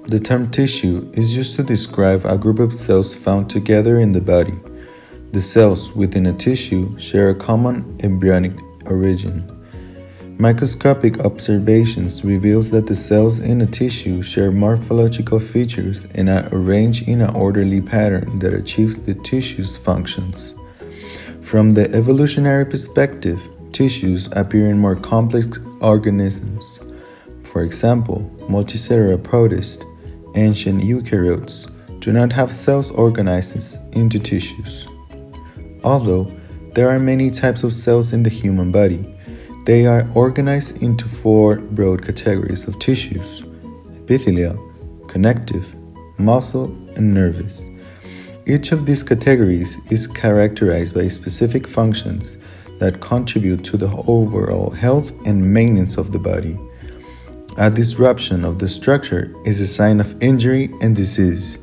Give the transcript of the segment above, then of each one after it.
The term tissue is used to describe a group of cells found together in the body. The cells within a tissue share a common embryonic origin. Microscopic observations reveals that the cells in a tissue share morphological features and are arranged in an orderly pattern that achieves the tissue's functions. From the evolutionary perspective, tissues appear in more complex organisms. For example, multicellular protists, ancient eukaryotes, do not have cells organized into tissues. Although there are many types of cells in the human body, they are organized into 4 broad categories of tissues: epithelial, connective, muscle, and nervous. Each of these categories is characterized by specific functions that contribute to the overall health and maintenance of the body. A disruption of the structure is a sign of injury and disease.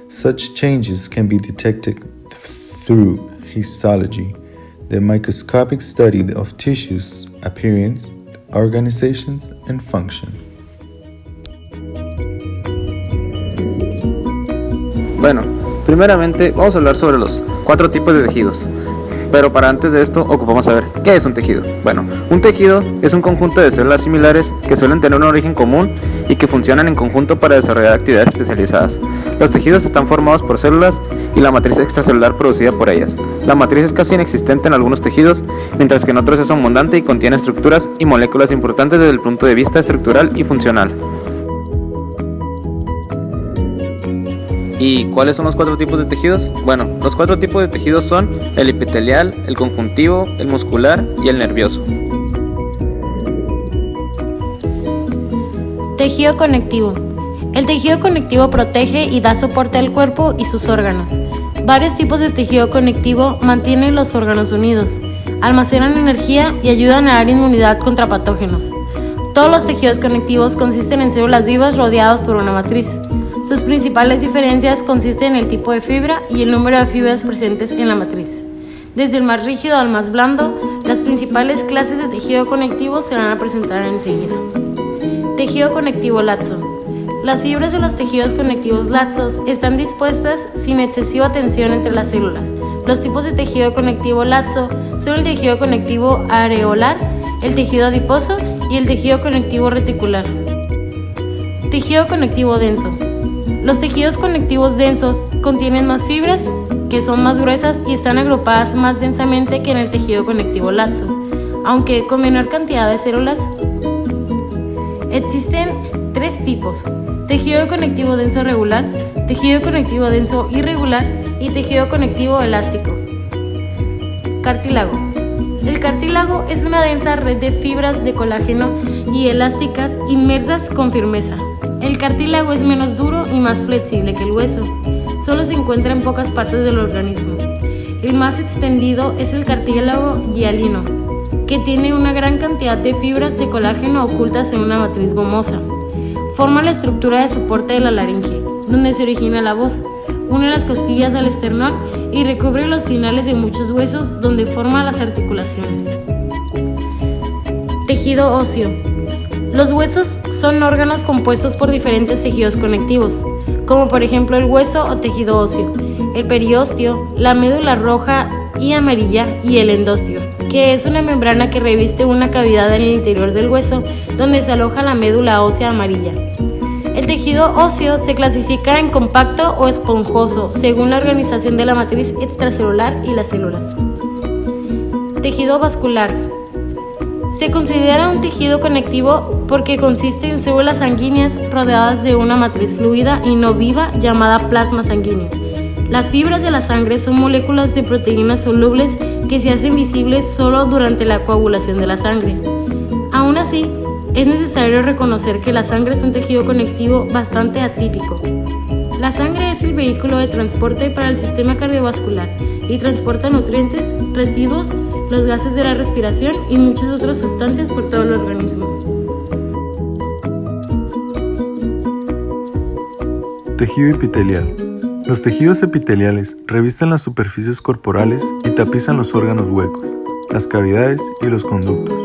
Such changes can be detected through histology, the microscopic study of tissues, appearance, organizations, and function. Bueno, primeramente vamos a hablar sobre los 4 tipos de tejidos. Pero para antes de esto ocupamos saber qué es un tejido. Bueno, un tejido es un conjunto de células similares que suelen tener un origen común y que funcionan en conjunto para desarrollar actividades especializadas. Los tejidos están formados por células y la matriz extracelular producida por ellas. La matriz es casi inexistente en algunos tejidos, mientras que en otros es abundante y contiene estructuras y moléculas importantes desde el punto de vista estructural y funcional. ¿Y cuáles son los 4 tipos de tejidos? Bueno, los 4 tipos de tejidos son el epitelial, el conjuntivo, el muscular y el nervioso. Tejido conectivo. El tejido conectivo protege y da soporte al cuerpo y sus órganos. Varios tipos de tejido conectivo mantienen los órganos unidos, almacenan energía y ayudan a dar inmunidad contra patógenos. Todos los tejidos conectivos consisten en células vivas rodeadas por una matriz. Sus principales diferencias consisten en el tipo de fibra y el número de fibras presentes en la matriz. Desde el más rígido al más blando, las principales clases de tejido conectivo se van a presentar enseguida. Tejido conectivo laxo. Las fibras de los tejidos conectivos laxos están dispuestas sin excesiva tensión entre las células. Los tipos de tejido conectivo laxo son el tejido conectivo areolar, el tejido adiposo y el tejido conectivo reticular. Tejido conectivo denso. Los tejidos conectivos densos contienen más fibras, que son más gruesas y están agrupadas más densamente que en el tejido conectivo laxo, aunque con menor cantidad de células. Existen 3 tipos: tejido conectivo denso regular, tejido conectivo denso irregular y tejido conectivo elástico. Cartílago. El cartílago es una densa red de fibras de colágeno y elásticas inmersas con firmeza. El cartílago es menos duro y más flexible que el hueso. Solo se encuentra en pocas partes del organismo. El más extendido es el cartílago hialino, que tiene una gran cantidad de fibras de colágeno ocultas en una matriz gomosa. Forma la estructura de soporte de la laringe, donde se origina la voz. Une las costillas al esternón y recubre los finales de muchos huesos, donde forma las articulaciones. Tejido óseo. Los huesos son órganos compuestos por diferentes tejidos conectivos, como por ejemplo el hueso o tejido óseo, el periósteo, la médula roja y amarilla y el endósteo, que es una membrana que reviste una cavidad en el interior del hueso donde se aloja la médula ósea amarilla. El tejido óseo se clasifica en compacto o esponjoso según la organización de la matriz extracelular y las células. Tejido vascular. Se considera un tejido conectivo porque consiste en células sanguíneas rodeadas de una matriz fluida y no viva llamada plasma sanguíneo. Las fibras de la sangre son moléculas de proteínas solubles que se hacen visibles solo durante la coagulación de la sangre. Aún así, es necesario reconocer que la sangre es un tejido conectivo bastante atípico. La sangre es el vehículo de transporte para el sistema cardiovascular y transporta nutrientes, residuos, los gases de la respiración y muchas otras sustancias por todo el organismo. Tejido epitelial. Los tejidos epiteliales revisten las superficies corporales y tapizan los órganos huecos, las cavidades y los conductos.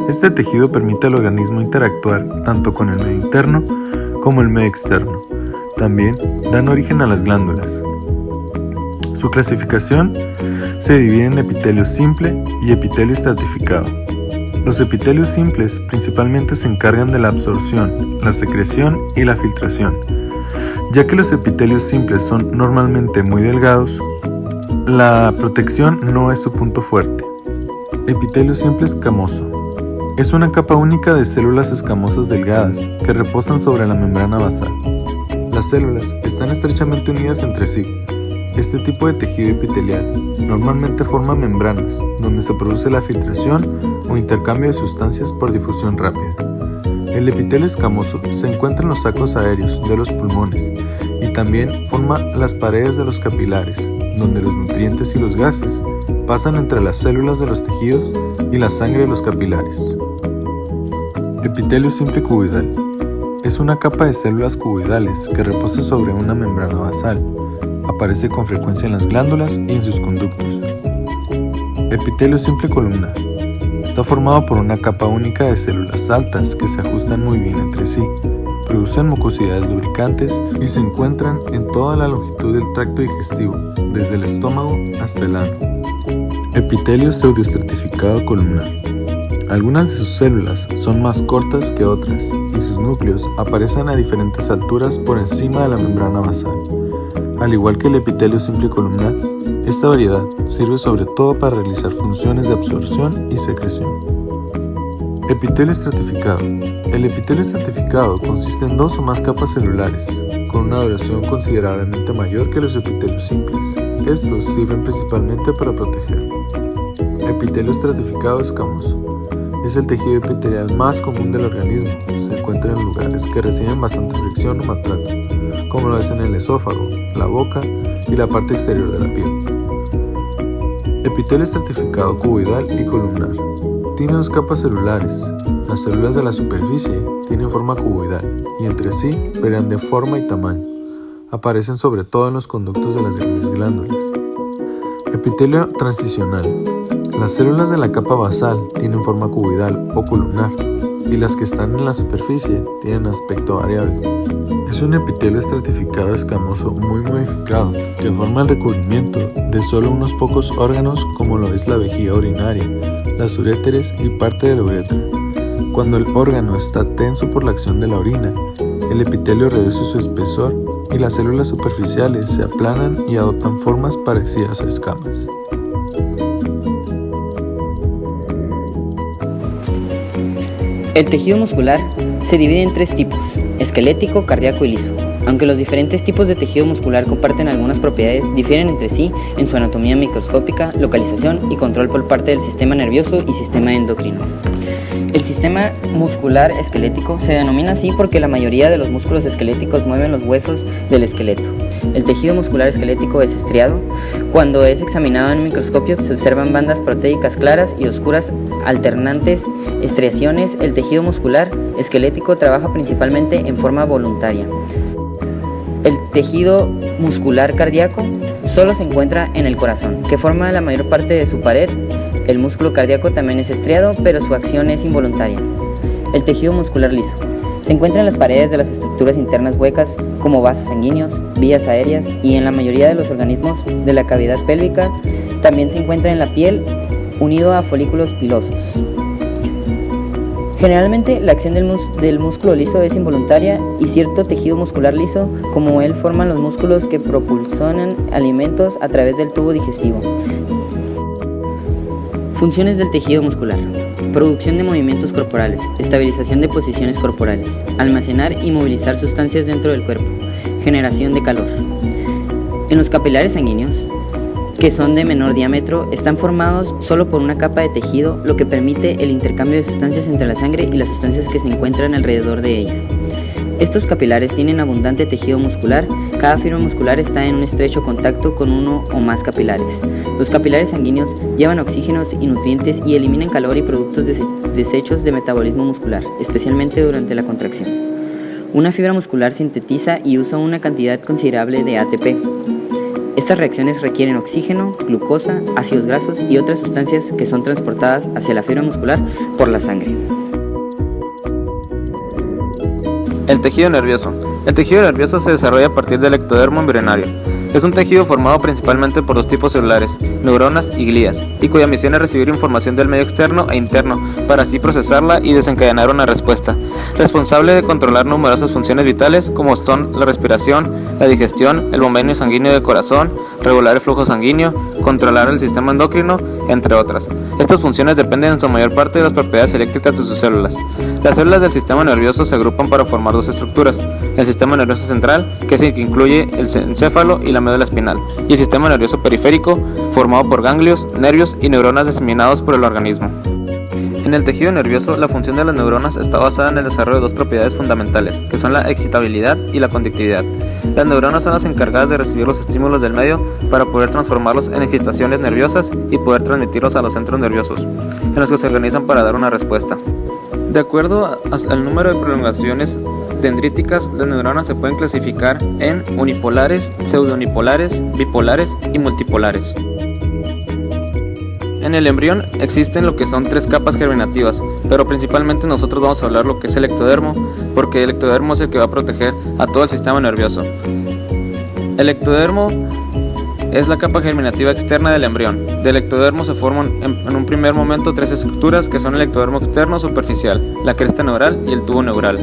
Este tejido permite al organismo interactuar tanto con el medio interno como el medio externo. También dan origen a las glándulas. Su clasificación se divide en epitelio simple y epitelio estratificado. Los epitelios simples principalmente se encargan de la absorción, la secreción y la filtración. Ya que los epitelios simples son normalmente muy delgados, la protección no es su punto fuerte. Epitelio simple escamoso. Es una capa única de células escamosas delgadas que reposan sobre la membrana basal. Las células están estrechamente unidas entre sí. Este tipo de tejido epitelial normalmente forma membranas, donde se produce la filtración o intercambio de sustancias por difusión rápida. El epitelio escamoso se encuentra en los sacos aéreos de los pulmones y también forma las paredes de los capilares, donde los nutrientes y los gases pasan entre las células de los tejidos y la sangre de los capilares. Epitelio simple cuboidal. Es una capa de células cuboidales que reposa sobre una membrana basal. Aparece con frecuencia en las glándulas y en sus conductos. Epitelio simple columnar. Está formado por una capa única de células altas que se ajustan muy bien entre sí, producen mucosidades lubricantes y se encuentran en toda la longitud del tracto digestivo, desde el estómago hasta el ano. Epitelio pseudoestratificado columnar. Algunas de sus células son más cortas que otras y sus núcleos aparecen a diferentes alturas por encima de la membrana basal. Al igual que el epitelio simple columnar, esta variedad sirve sobre todo para realizar funciones de absorción y secreción. Epitelio estratificado. El epitelio estratificado consiste en 2 o más capas celulares, con una duración considerablemente mayor que los epitelios simples. Estos sirven principalmente para proteger. Epitelio estratificado escamoso. Es el tejido epitelial más común del organismo. Se encuentra en lugares que reciben bastante fricción o maltrato, como lo es en el esófago, la boca y la parte exterior de la piel. Epitelio estratificado cuboidal y columnar. Tiene 2 capas celulares. Las células de la superficie tienen forma cuboidal y entre sí varían de forma y tamaño. Aparecen sobre todo en los conductos de las grandes glándulas. Epitelio transicional. Las células de la capa basal tienen forma cuboidal o columnar y las que están en la superficie tienen aspecto variable. Es un epitelio estratificado escamoso muy modificado que forma el recubrimiento de solo unos pocos órganos como lo es la vejiga urinaria, las uréteres y parte de la uretra. Cuando el órgano está tenso por la acción de la orina, el epitelio reduce su espesor y las células superficiales se aplanan y adoptan formas parecidas a escamas. El tejido muscular se divide en 3 tipos: esquelético, cardíaco y liso. Aunque los diferentes tipos de tejido muscular comparten algunas propiedades, difieren entre sí en su anatomía microscópica, localización y control por parte del sistema nervioso y sistema endocrino. El sistema muscular esquelético se denomina así porque la mayoría de los músculos esqueléticos mueven los huesos del esqueleto. El tejido muscular esquelético es estriado. Cuando es examinado en un microscopio se observan bandas proteicas claras y oscuras alternantes estriaciones. El tejido muscular esquelético trabaja principalmente en forma voluntaria. El tejido muscular cardíaco solo se encuentra en el corazón, que forma la mayor parte de su pared. El músculo cardíaco también es estriado, pero su acción es involuntaria. El tejido muscular liso se encuentra en las paredes de las estructuras internas huecas, como vasos sanguíneos, vías aéreas y en la mayoría de los organismos de la cavidad pélvica. También se encuentra en la piel, unido a folículos pilosos. Generalmente la acción del músculo liso es involuntaria y cierto tejido muscular liso, como él, forman los músculos que propulsionan alimentos a través del tubo digestivo. Funciones del tejido muscular: producción de movimientos corporales, estabilización de posiciones corporales, almacenar y movilizar sustancias dentro del cuerpo, generación de calor. En los capilares sanguíneos, que son de menor diámetro, están formados solo por una capa de tejido, lo que permite el intercambio de sustancias entre la sangre y las sustancias que se encuentran alrededor de ella. Estos capilares tienen abundante tejido muscular. Cada fibra muscular está en un estrecho contacto con uno o más capilares. Los capilares sanguíneos llevan oxígenos y nutrientes y eliminan calor y productos desechos de metabolismo muscular, especialmente durante la contracción. Una fibra muscular sintetiza y usa una cantidad considerable de ATP. Estas reacciones requieren oxígeno, glucosa, ácidos grasos y otras sustancias que son transportadas hacia la fibra muscular por la sangre. El tejido nervioso. El tejido nervioso se desarrolla a partir del ectodermo embrionario. Es un tejido formado principalmente por dos tipos celulares, neuronas y glías, y cuya misión es recibir información del medio externo e interno para así procesarla y desencadenar una respuesta, responsable de controlar numerosas funciones vitales como son la respiración, la digestión, el bombeo sanguíneo del corazón, regular el flujo sanguíneo, controlar el sistema endocrino, entre otras. Estas funciones dependen en su mayor parte de las propiedades eléctricas de sus células. Las células del sistema nervioso se agrupan para formar dos estructuras: el sistema nervioso central, que es el que incluye el encéfalo y la médula espinal, y el sistema nervioso periférico, formado por ganglios, nervios y neuronas diseminados por el organismo. En el tejido nervioso, la función de las neuronas está basada en el desarrollo de dos propiedades fundamentales, que son la excitabilidad y la conductividad. Las neuronas son las encargadas de recibir los estímulos del medio para poder transformarlos en excitaciones nerviosas y poder transmitirlos a los centros nerviosos, en los que se organizan para dar una respuesta. De acuerdo al número de prolongaciones dendríticas, las neuronas se pueden clasificar en unipolares, pseudounipolares, bipolares y multipolares. En el embrión existen lo que son 3 capas germinativas, pero principalmente nosotros vamos a hablar lo que es el ectodermo, porque el ectodermo es el que va a proteger a todo el sistema nervioso. El ectodermo es la capa germinativa externa del embrión. Del ectodermo se forman en un primer momento 3 estructuras, que son el ectodermo externo superficial, la cresta neural y el tubo neural.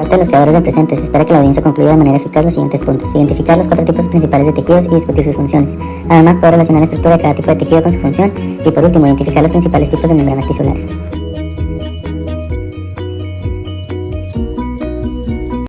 De los creadores del presente, se espera que la audiencia concluya de manera eficaz los siguientes puntos: identificar los 4 tipos principales de tejidos y discutir sus funciones. Además, poder relacionar la estructura de cada tipo de tejido con su función. Y por último, identificar los principales tipos de membranas tisulares.